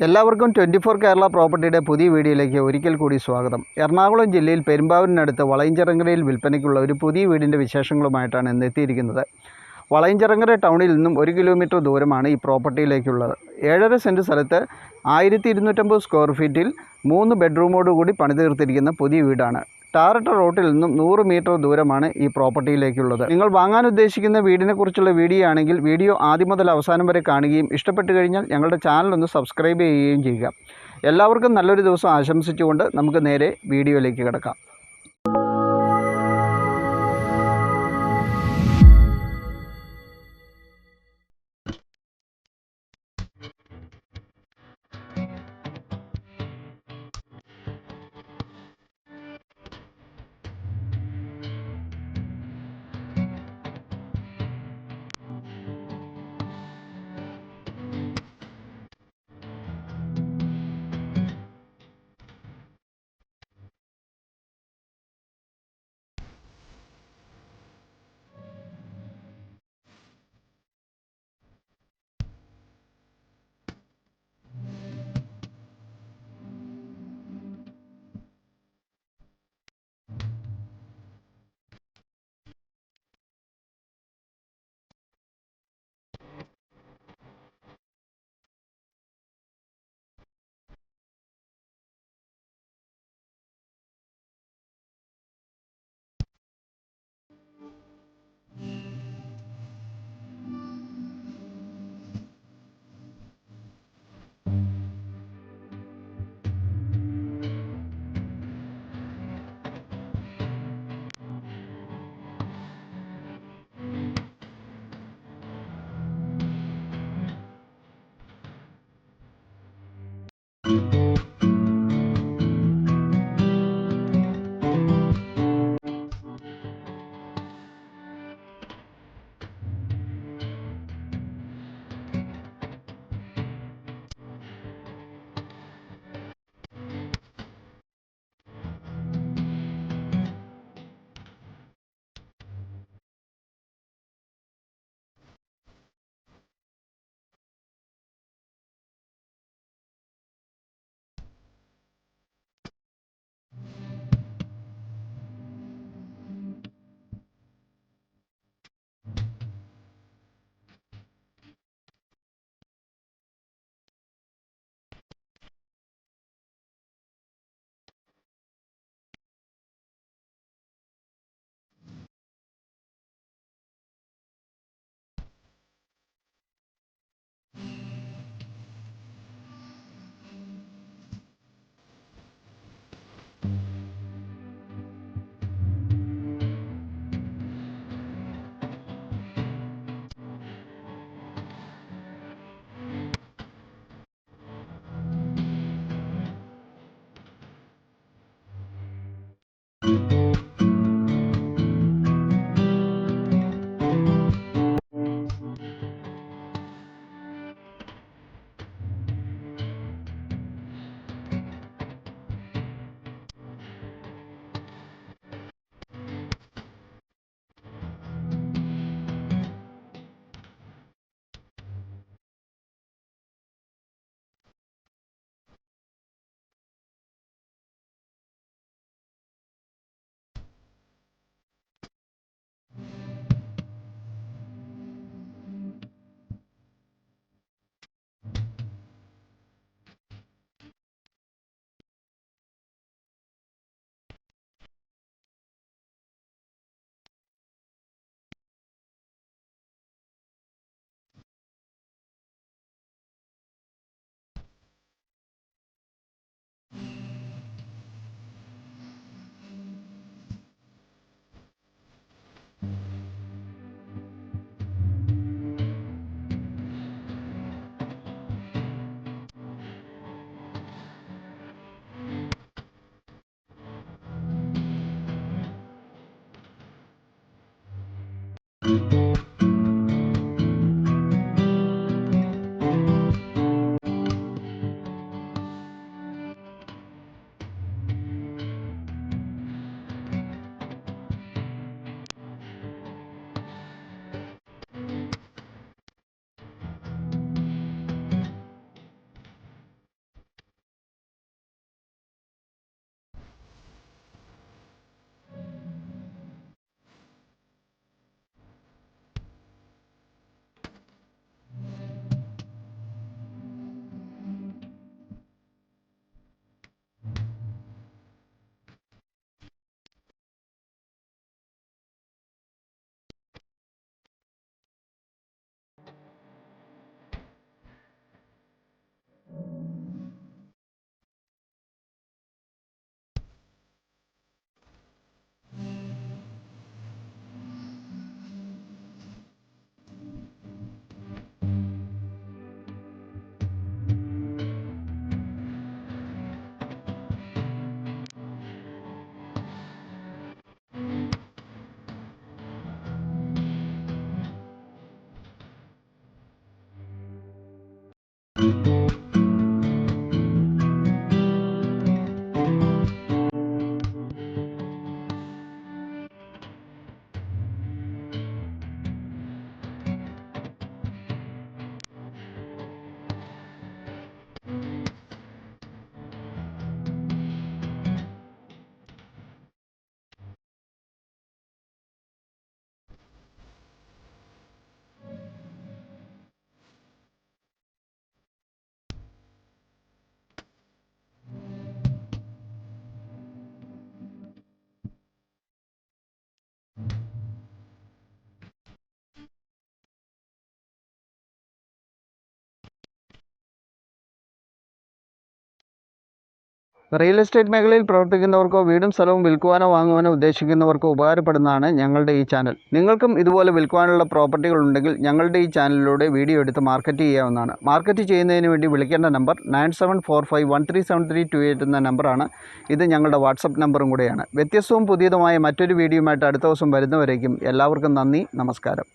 എല്ലാവർക്കും 24 കേരള പ്രോപ്പർട്ടിയുടെ പുതിയ വീഡിയോയിലേക്ക് ഒരിക്കൽ കൂടി സ്വാഗതം. എറണാകുളം ജില്ലയിൽ പെരുമ്പാവൂരിനടുത്ത് വളയഞ്ചിറങ്ങരയിൽ വിൽപ്പനയ്ക്കുള്ള ഒരു പുതിയ വീടിൻ്റെ വിശേഷങ്ങളുമായിട്ടാണ് ഇന്ന് എത്തിയിരിക്കുന്നത്. വളയഞ്ചിറങ്ങര ടൗണിൽ നിന്നും 1 കിലോമീറ്റർ ദൂരമാണ് ഈ പ്രോപ്പർട്ടിയിലേക്കുള്ളത്. 7.5 സെൻറ്റ് സ്ഥലത്ത് 1250 സ്ക്വയർ ഫീറ്റിൽ 3 ബെഡ്റൂമോടുകൂടി പണിതീർത്തിരിക്കുന്ന പുതിയ വീടാണ്. ടാറിട്ട റോട്ടിൽ നിന്നും 100 മീറ്റർ ദൂരമാണ് ഈ പ്രോപ്പർട്ടിയിലേക്കുള്ളത്. നിങ്ങൾ വാങ്ങാൻ ഉദ്ദേശിക്കുന്ന വീടിനെക്കുറിച്ചുള്ള വീഡിയോ ആണെങ്കിൽ വീഡിയോ ആദ്യം മുതൽ അവസാനം വരെ കാണുകയും ഇഷ്ടപ്പെട്ടു കഴിഞ്ഞാൽ ഞങ്ങളുടെ ചാനൽ ഒന്ന് സബ്സ്ക്രൈബ് ചെയ്യുകയും ചെയ്യുക. എല്ലാവർക്കും നല്ലൊരു ദിവസം ആശംസിച്ചുകൊണ്ട് നമുക്ക് നേരെ വീഡിയോയിലേക്ക് കിടക്കാം. റിയൽ എസ്റ്റേറ്റ് മേഖലയിൽ പ്രവർത്തിക്കുന്നവർക്കോ വീടും സ്ഥലവും വിൽക്കുവാനോ വാങ്ങുവാനോ ഉദ്ദേശിക്കുന്നവർക്കോ ഉപകാരപ്പെടുന്നതാണ് ഞങ്ങളുടെ ഈ ചാനൽ. നിങ്ങൾക്കും ഇതുപോലെ വിൽക്കുവാനുള്ള പ്രോപ്പർട്ടികൾ ഉണ്ടെങ്കിൽ ഞങ്ങളുടെ ഈ ചാനലിലൂടെ വീഡിയോ എടുത്ത് മാർക്കറ്റ് ചെയ്യാവുന്നതാണ്. മാർക്കറ്റ് ചെയ്യുന്നതിന് വേണ്ടി വിളിക്കേണ്ട നമ്പർ 9745137328 എന്ന നമ്പറാണ്. ഇത് ഞങ്ങളുടെ വാട്സപ്പ് നമ്പറും കൂടെയാണ്. വ്യത്യസ്തവും പുതിയതുമായ മറ്റൊരു വീഡിയോയുമായിട്ട് അടുത്ത ദിവസം വരുന്നവരേക്കും എല്ലാവർക്കും നന്ദി, നമസ്കാരം.